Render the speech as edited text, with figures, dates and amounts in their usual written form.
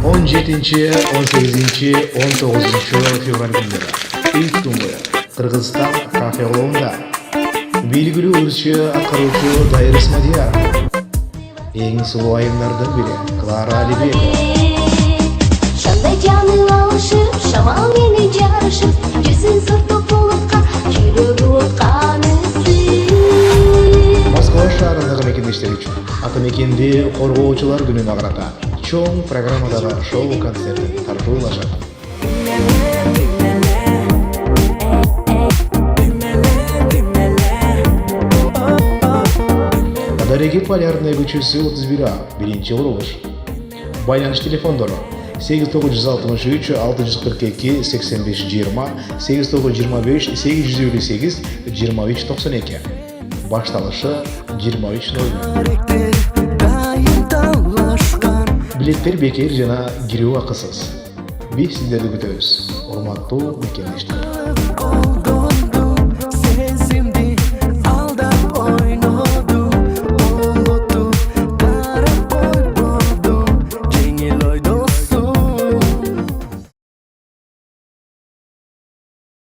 17, 18, 19 fevral günleri ilk gün boyu Kırgızistan kafeologunda belgili uruşu akırucu Dayris Madiyar en sıvı ayınlardan biri Klara Alibekova. Şандай canı alışıp, şamal meni jarışıp, yüzün sırtı bulutqa, жүрегі отқанысы. Moskva şaharındагы мекендештер үчүн Атамекенди коргоочулар күнүнө карата чоң программадагы шоу концерти тартуулашат. Дареги Полярная көчөсү 31А, биринчи курулуш. Байланыш телефондору 8963 642 85 20 8925 858 2392. Башталышы 23:00. Билеттер бекер жана кирүү акысыз. Биз сиздерди күтөбүз. Урматтуу мекендештер.